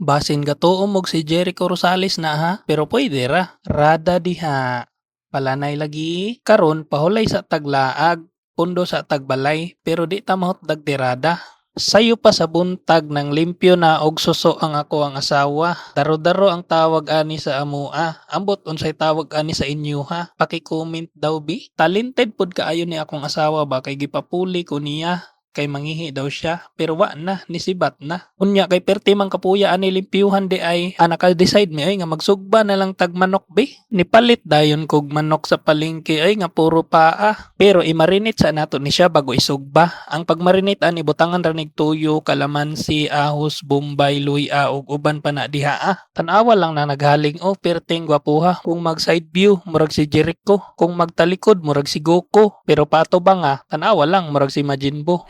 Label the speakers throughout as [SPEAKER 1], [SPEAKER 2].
[SPEAKER 1] Basin gatuom og si Jericho Rosales na ha, pero pwede ra. Rada diha. Palanay lagi. Karon pahulay sa taglaag, pundo sa tagbalay, pero di ta mahutdag tirada. Sayo pa sa buntag ng limpyo na og suso ang ako ang asawa. Daro-daro ang tawag ani sa amua. Ambot unsay tawag ani sa inyo ha. Paki-comment daw bi. Talented pud kaayo ni akong asawa ba kay gipapuli ko niya. Kay mangihi daw siya pero wa na nisibat na unya kay perti man kapuya ani limpyuhan di ay naka-decide mi ay nga magsugba na lang tag manok be nipalit dayon kog manok sa palengke ay nga puro paa pero imarinate sa nato ni siya bago isugba ang pagmarinate ani butangan ra nig tuyo kalamansi ahos bombay luya ug uban pa na diha tan-awa lang na naghaling perting gwapuha kung mag side view murag si Jericho kung magtalikod murag si Goku pero pato ba nga tan-awa lang murag si Majin Buu.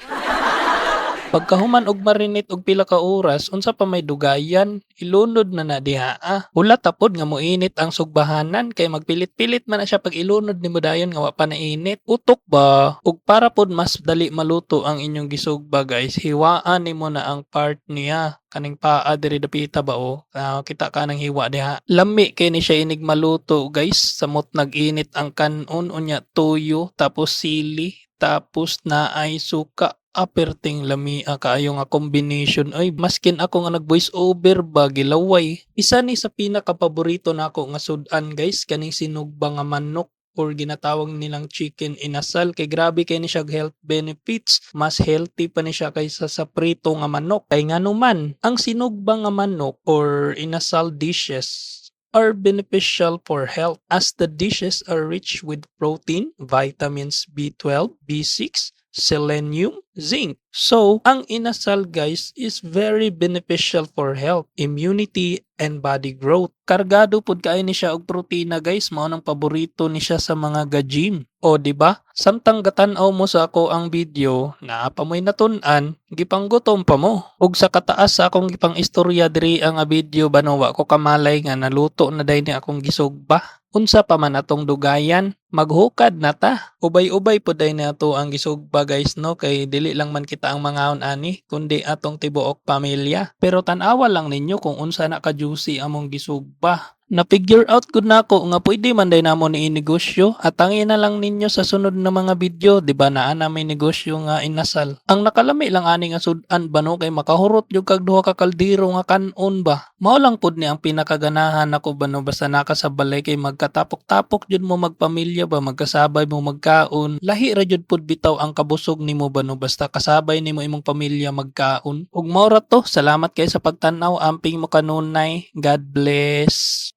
[SPEAKER 1] Pagkahuman og marinate og pila ka oras, unsa pa may dugayan, ilunod na diha. Hula tapod nga moinit ang sugbahanan kay magpilit-pilit man na siya pag ilunod nimo dayon nga wa pa nainit. Utok ba? Ug para pod mas dali maluto ang inyong gisugba guys, hiwaan nimo na ang part niya. Kaning paa diri dapita ba kita ka nang hiwa diha. Lami kay ni siya inig maluto guys, samot nag-init ang kanon unya tuyo tapos sili tapos na ay suka. Aperting lami kaayo nga combination ay maskin ako nga nag voice over ba gilaway isa ni sa pinaka-paborito nako nga sudan guys kaning sinugba nga manok or ginatawag nilang chicken inasal kay grabe kay ni siya health benefits mas healthy pa ni siya kaysa sa prito nga manok kay nganuman ang sinugba nga manok or inasal dishes are beneficial for health as the dishes are rich with protein, vitamins B12, B6, selenium, zinc. So, ang inasal guys is very beneficial for health, immunity, and body growth. Kargado pud kay ni siya og protina guys, mao nang paborito ni siya sa mga ga-gym. O di ba? Samtang gatan-aw mo sa ako ang video, naa pa mo'y natun-an, gipanggutom pa mo. Ug sa kataas sa akong gipang istorya diri ang video banawa ko kamalay nga naluto na day ni akong gisugba. Unsa pa man atong dugayan, maghukad na ta. Ubay-ubay po day na to ang gisugba guys no, kay dili lang man kita ang mangaon ani, kundi atong tibuok pamilya. Pero tan-awa lang ninyo kung unsa na ka-juicy among gisugba. Na-figure out gud nako nga pwede man day namo ni negosyo at tangin na lang ninyo sa sunod na mga video, di ba naa na may negosyo nga inasal. Ang nakalami lang ani nga sudan ba no kay makahurot jud kag duha ka kaldero nga kanon ba. Mao lang pud ni ang pinakaganahan nako ba no basta nakasabalay kay magkatapok-tapok jud mo magpamilya ba magkasabay mo magkaon. Lahi ra jud pud bitaw ang kabusog nimo ba no basta kasabay nimo imong pamilya magkaon. Ug mao ra to, salamat kay sa pagtan-aw amping mo kanunay. God bless.